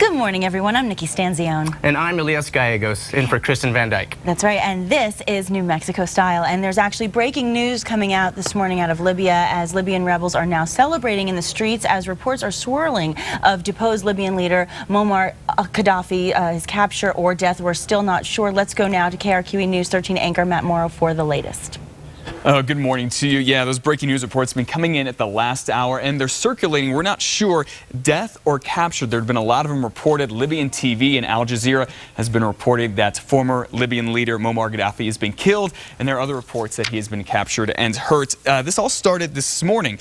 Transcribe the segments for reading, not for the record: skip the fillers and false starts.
Good morning, everyone. I'm Nikki Stanzione. And I'm Elias Gallegos, in for Kristen Van Dyke. That's right, and this is New Mexico Style. And there's actually breaking news coming out this morning out of Libya, as Libyan rebels are now celebrating in the streets as reports are swirling of deposed Libyan leader Muammar Gaddafi. His capture or death, we're still not sure. Let's go now to KRQE News 13 anchor Matt Mauro for the latest. Good morning to you. Yeah, those breaking news reports have been coming in at the last hour, and they're circulating. We're not sure death or capture. There have been a lot of them reported. Libyan TV and Al Jazeera has been reported that former Libyan leader Muammar Gaddafi has been killed, and there are other reports that he has been captured and hurt. This all started this morning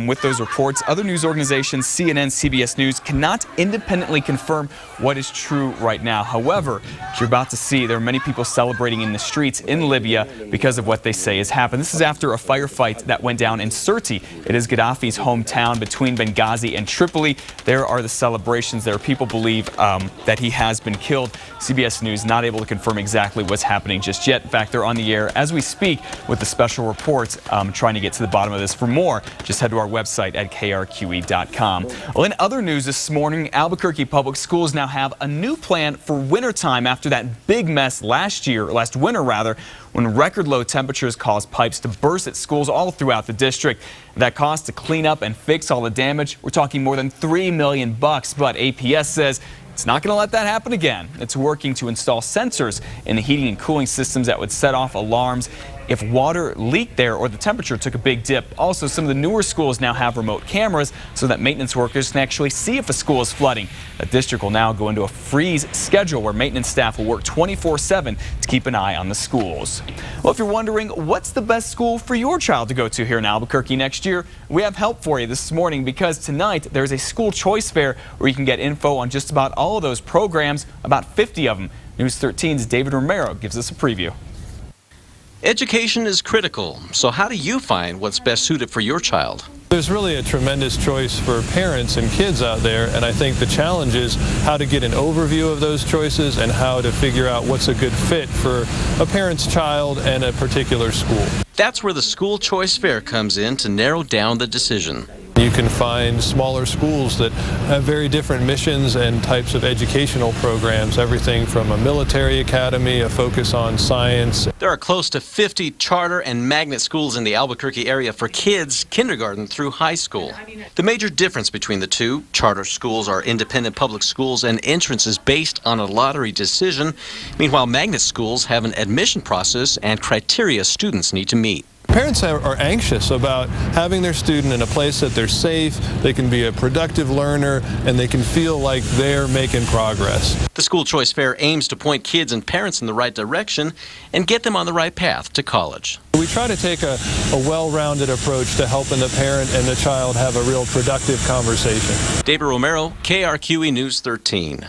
with those reports. Other news organizations, CNN, CBS News, cannot independently confirm what is true right now. However, as you're about to see, there are many people celebrating in the streets in Libya because of what they say has happened. This is after a firefight that went down in Sirte. It is Gaddafi's hometown between Benghazi and Tripoli. There are the celebrations. There are people believe that he has been killed. CBS News not able to confirm exactly what's happening just yet. In fact, they're on the air as we speak with the special reports, trying to get to the bottom of this. For more, just head to our website at krqe.com. Well, in other news this morning, Albuquerque public schools now have a new plan for wintertime after that big mess last winter, when record low temperatures caused pipes to burst at schools all throughout the district. That cost to clean up and fix all the damage, we're talking more than $3 million, but APS says it's not going to let that happen again. It's working to install sensors in the heating and cooling systems that would set off alarms if water leaked there or the temperature took a big dip. Also, some of the newer schools now have remote cameras so that maintenance workers can actually see if a school is flooding. The district will now go into a freeze schedule where maintenance staff will work 24/7 to keep an eye on the schools. Well, if you're wondering what's the best school for your child to go to here in Albuquerque next year, we have help for you this morning, because tonight there's a school choice fair where you can get info on just about all of those programs, about 50 of them. News 13's David Romero gives us a preview. Education is critical, so how do you find what's best suited for your child? There's really a tremendous choice for parents and kids out there, and I think the challenge is how to get an overview of those choices and how to figure out what's a good fit for a parent's child and a particular school. That's where the school choice fair comes in to narrow down the decision. You can find smaller schools that have very different missions and types of educational programs, everything from a military academy, a focus on science. There are close to 50 charter and magnet schools in the Albuquerque area for kids kindergarten through high school. The major difference between the two, charter schools are independent public schools and entrance is based on a lottery decision. Meanwhile, magnet schools have an admission process and criteria students need to meet. Parents are anxious about having their student in a place that they're safe, they can be a productive learner, and they can feel like they're making progress. The school choice fair aims to point kids and parents in the right direction and get them on the right path to college. We try to take a well-rounded approach to helping the parent and the child have a real productive conversation. David Romero, KRQE News 13.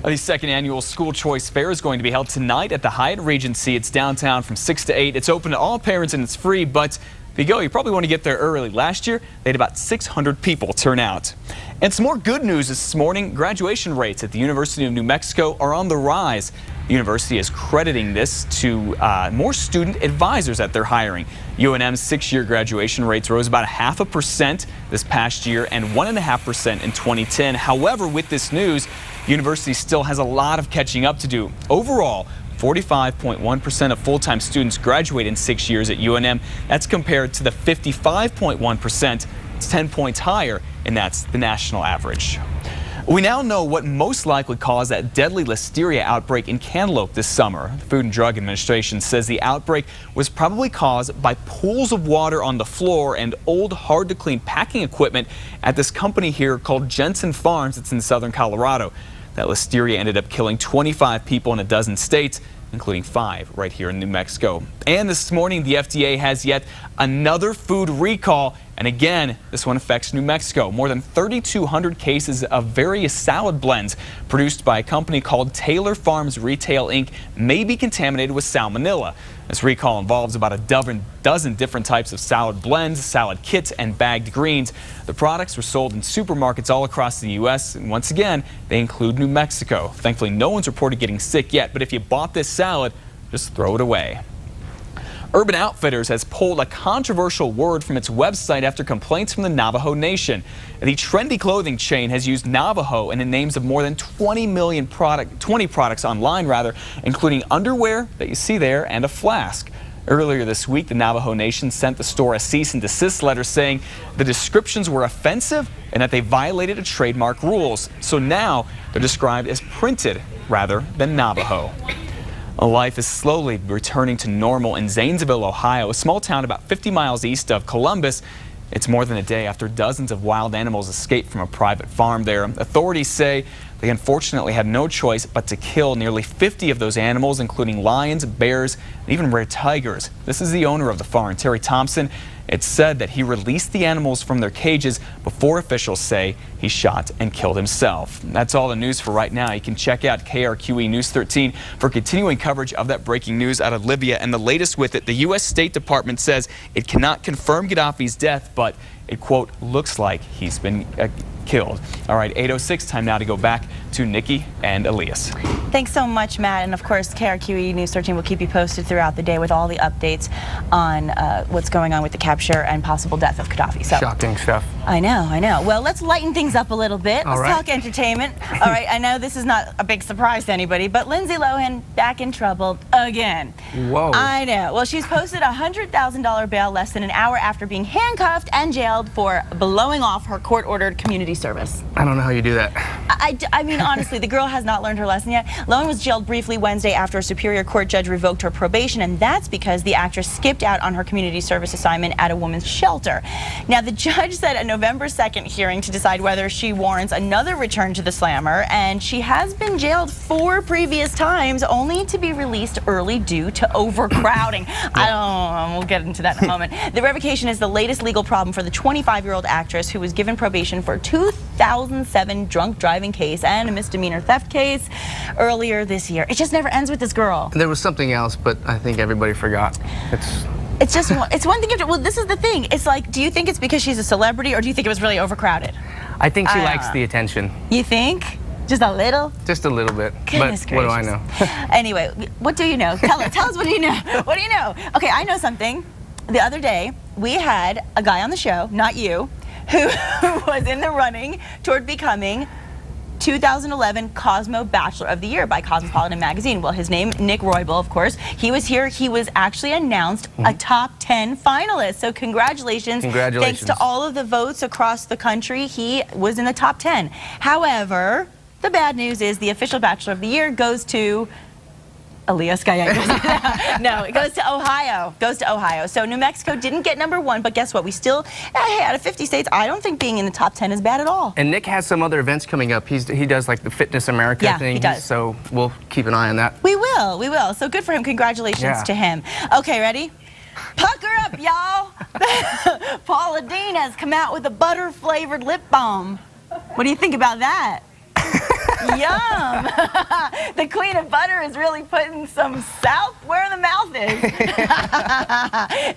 The second annual school choice fair is going to be held tonight at the Hyatt Regency. It's downtown from 6 to 8. It's open to all parents and it's free, but if you go, you probably want to get there early. Last year, they had about 600 people turn out. And some more good news this morning. Graduation rates at the University of New Mexico are on the rise. The university is crediting this to more student advisors that they're hiring. UNM's 6-year graduation rates rose about 0.5% this past year and 1.5% in 2010. However, with this news, the university still has a lot of catching up to do. Overall, 45.1% of full-time students graduate in 6 years at UNM. That's compared to the 55.1%. It's 10 points higher, and that's the national average. We now know what most likely caused that deadly listeria outbreak in Cantaloupe this summer. The Food and Drug Administration says the outbreak was probably caused by pools of water on the floor and old, hard-to-clean packing equipment at this company here called Jensen Farms. It's in southern Colorado. That listeria ended up killing 25 people in a dozen states, including 5 right here in New Mexico. And this morning, the FDA has yet another food recall. And again, this one affects New Mexico. More than 3,200 cases of various salad blends produced by a company called Taylor Farms Retail Inc. may be contaminated with salmonella. This recall involves about a dozen different types of salad blends, salad kits, and bagged greens. The products were sold in supermarkets all across the U.S. And once again, they include New Mexico. Thankfully, no one's reported getting sick yet, but if you bought this salad, just throw it away. Urban Outfitters has pulled a controversial word from its website after complaints from the Navajo Nation. The trendy clothing chain has used Navajo in the names of more than 20 products online, including underwear that you see there and a flask. Earlier this week, the Navajo Nation sent the store a cease and desist letter saying the descriptions were offensive and that they violated a trademark rules. So now they're described as printed rather than Navajo. Life is slowly returning to normal in Zanesville, Ohio, a small town about 50 miles east of Columbus. It's more than a day after dozens of wild animals escaped from a private farm there. Authorities say they unfortunately had no choice but to kill nearly 50 of those animals, including lions, bears, and even rare tigers. This is the owner of the farm, Terry Thompson. It's said that he released the animals from their cages before officials say he shot and killed himself. That's all the news for right now. You can check out KRQE News 13 for continuing coverage of that breaking news out of Libya. And the latest with it, the U.S. State Department says it cannot confirm Gaddafi's death, but it, quote, looks like he's been killed. All right, 8:06, time now to go back to Nikki and Elias. Thanks so much, Matt. And of course, KRQE News 13 will keep you posted throughout the day with all the updates on what's going on with the capture and possible death of Gaddafi. So, shocking stuff. I know. Well, let's lighten things up a little bit. All Let's right. talk entertainment. All right, I know this is not a big surprise to anybody, but Lindsay Lohan back in trouble again. Whoa. I know. Well, she's posted a $100,000 bail less than an hour after being handcuffed and jailed for blowing off her court-ordered community service. I don't know how you do that. I mean, honestly, the girl has not learned her lesson yet. Lohan was jailed briefly Wednesday after a Superior Court judge revoked her probation, and that's because the actress skipped out on her community service assignment at a women's shelter. Now, the judge set a November 2nd hearing to decide whether she warrants another return to the slammer, and she has been jailed 4 previous times, only to be released early due to overcrowding. We'll get into that in a moment. The revocation is the latest legal problem for the 25-year-old actress who was given probation for a 2007 drunk driving case and a misdemeanor theft case earlier this year. It just never ends with this girl. There was something else, but I think everybody forgot. It's just it's one thing after. Well, this is the thing. It's like, do you think it's because she's a celebrity, or do you think it was really overcrowded? I think she likes the attention. You think? Just a little? Just a little bit. Goodness but what do I know? Anyway, what do you know? Tell us what do you know? What do you know? Okay, I know something. The other day, we had a guy on the show, not you, who was in the running toward becoming 2011 Cosmo Bachelor of the Year by Cosmopolitan Magazine. Well, his name, Nick Roybal, of course. He was here. He was actually announced a top 10 finalist. So congratulations. Congratulations. Thanks to all of the votes across the country, he was in the top 10. However, the bad news is the official Bachelor of the Year goes to Elias Gallegos. No, it goes to Ohio. So New Mexico didn't get #1, but guess what? We still, hey, out of 50 states, I don't think being in the top 10 is bad at all. And Nick has some other events coming up. He does like the Fitness America thing. He does. So we'll keep an eye on that. We will. So good for him. Congratulations to him. Okay, ready? Pucker up, y'all. Paula Deen has come out with a butter-flavored lip balm. What do you think about that? Yum! The Queen of Butter is really putting some south where the mouth is.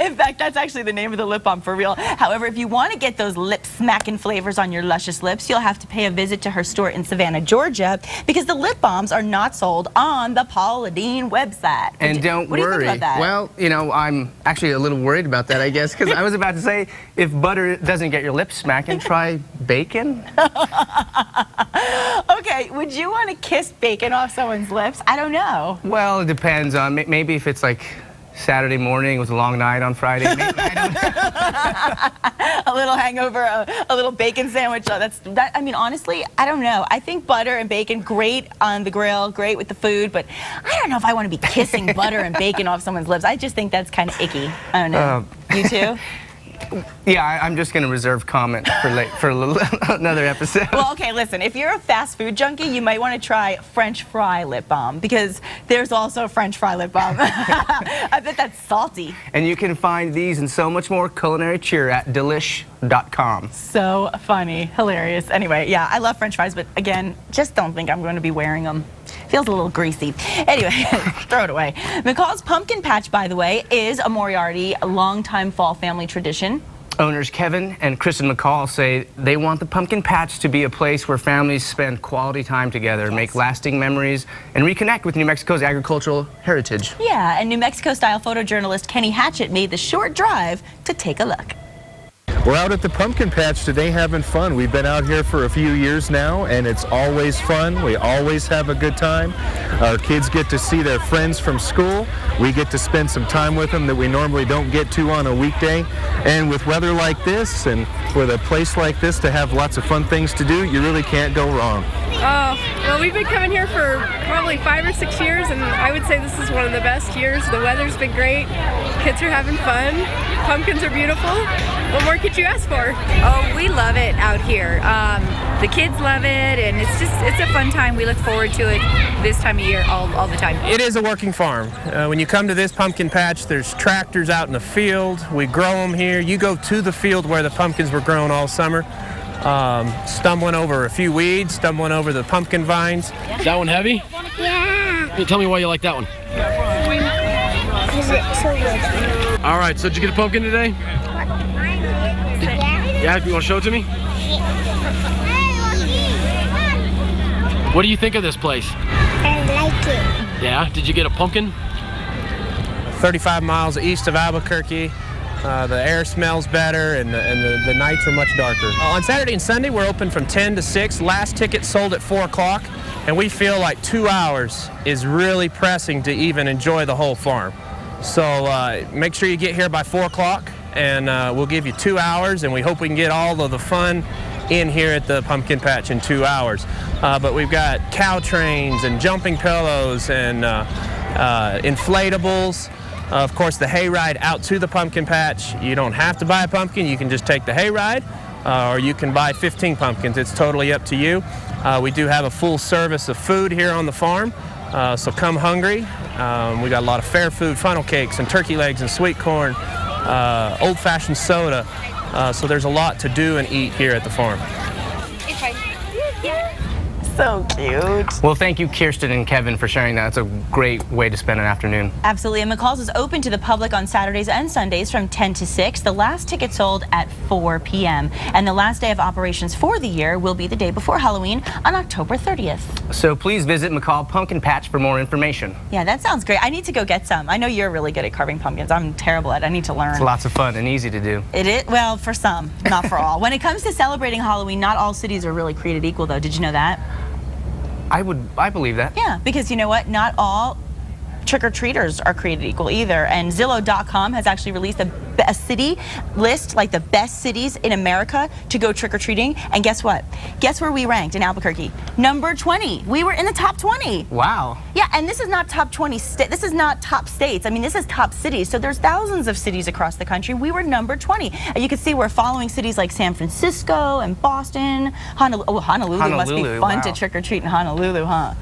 In fact, that's actually the name of the lip balm for real. However, if you want to get those lip-smacking flavors on your luscious lips, you'll have to pay a visit to her store in Savannah, Georgia, because the lip balms are not sold on the Paula Deen website. And don't what do you worry. think about that? Well, you know, I'm actually a little worried about that, I guess, because I was about to say, if butter doesn't get your lips smacking, try bacon. Okay, would you want to kiss bacon off someone's lips? I don't know. Well, it depends on maybe if it's like Saturday morning, it was a long night on Friday. Maybe, I don't know. A little hangover, a little bacon sandwich. I mean, honestly, I don't know. I think butter and bacon, great on the grill, great with the food, but I don't know if I want to be kissing butter and bacon off someone's lips. I just think that's kind of icky. I don't know. You too? Yeah, I'm just going to reserve comment for another episode. Well, okay, listen. If you're a fast food junkie, you might want to try French fry lip balm, because there's also French fry lip balm. I bet that's salty. And you can find these and so much more culinary cheer at delish.com. So funny. Hilarious. Anyway, yeah, I love French fries, but again, just don't think I'm going to be wearing them. Feels a little greasy. Anyway, throw it away. McCall's Pumpkin Patch, by the way, is a Moriarty longtime fall family tradition. Owners Kevin and Kristen McCall say they want the pumpkin patch to be a place where families spend quality time together, make lasting memories, and reconnect with New Mexico's agricultural heritage. Yeah, and New Mexico-style photojournalist Kenny Hatchett made the short drive to take a look. We're out at the pumpkin patch today having fun. We've been out here for a few years now, and it's always fun. We always have a good time. Our kids get to see their friends from school. We get to spend some time with them that we normally don't get to on a weekday. And with weather like this and with a place like this to have lots of fun things to do, you really can't go wrong. Oh, well, we've been coming here for probably 5 or 6 years, and I would say this is one of the best years. The weather's been great. Kids are having fun. Pumpkins are beautiful. What more could you ask for? Oh, we love it out here. The kids love it, and it's a fun time. We look forward to it this time of year all the time. It is a working farm. When you come to this pumpkin patch, there's tractors out in the field. We grow them here. You go to the field where the pumpkins were grown all summer. Stumbling over a few weeds, stumbling over the pumpkin vines. Is that one heavy? Yeah. Hey, tell me why you like that one. Because it's so good. All right, so did you get a pumpkin today? Yeah, you want to show it to me? What do you think of this place? I like it. Yeah, did you get a pumpkin? 35 miles east of Albuquerque. The air smells better, and the nights are much darker. On Saturday and Sunday, we're open from 10 to 6. Last ticket sold at 4 o'clock, and we feel like 2 hours is really pressing to even enjoy the whole farm. So make sure you get here by 4 o'clock, and we'll give you 2 hours, and we hope we can get all of the fun in here at the pumpkin patch in 2 hours. But we've got cow trains and jumping pillows and inflatables. Of course, the hayride out to the pumpkin patch. You don't have to buy a pumpkin. You can just take the hayride, or you can buy 15 pumpkins. It's totally up to you. We do have a full service of food here on the farm, so come hungry. We got a lot of fair food, funnel cakes and turkey legs and sweet corn, old-fashioned soda. So there's a lot to do and eat here at the farm. So cute. Well, thank you, Kirsten and Kevin, for sharing that. It's a great way to spend an afternoon. Absolutely. And McCall's is open to the public on Saturdays and Sundays from 10 to 6. The last ticket sold at 4 p.m. And the last day of operations for the year will be the day before Halloween on October 30th. So please visit McCall Pumpkin Patch for more information. Yeah, that sounds great. I need to go get some. I know you're really good at carving pumpkins. I'm terrible at it. I need to learn. It's lots of fun and easy to do. It is, well, for some, not for all. When it comes to celebrating Halloween, not all cities are really created equal, though. Did you know that? I believe that. Yeah, because you know what? Not all trick-or-treaters are created equal either. And Zillow.com has actually released a city list, like the best cities in America to go trick-or-treating. And guess what? Guess where we ranked in Albuquerque? Number 20. We were in the top 20. Wow. Yeah, and this is not top 20. This is not top states. I mean, this is top cities. So there's thousands of cities across the country. We were number 20. And you can see we're following cities like San Francisco and Boston. Honolulu must be fun to trick-or-treat in Honolulu, huh?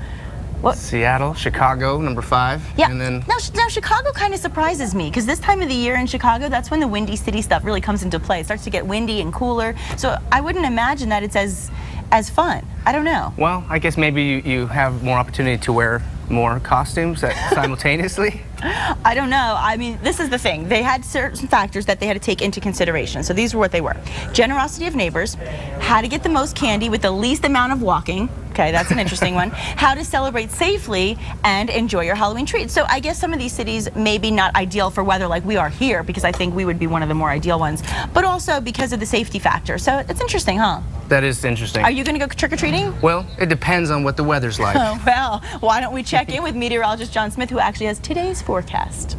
What? Seattle, Chicago, number 5. Yeah. And then now Chicago kind of surprises me because this time of the year in Chicago, that's when the Windy City stuff really comes into play. It starts to get windy and cooler. So I wouldn't imagine that it's as fun. I don't know. Well, I guess maybe you have more opportunity to wear more costumes simultaneously. I don't know. I mean, this is the thing. They had certain factors that they had to take into consideration. So these were what they were. Generosity of neighbors, how to get the most candy with the least amount of walking. Okay, that's an interesting one. How to celebrate safely and enjoy your Halloween treats. So I guess some of these cities may be not ideal for weather like we are here, because I think we would be one of the more ideal ones, but also because of the safety factor. So it's interesting, huh? That is interesting. Are you going to go trick-or-treating? Well, it depends on what the weather's like. Oh, well, why don't we check in with meteorologist John Smith, who actually has today's forecast.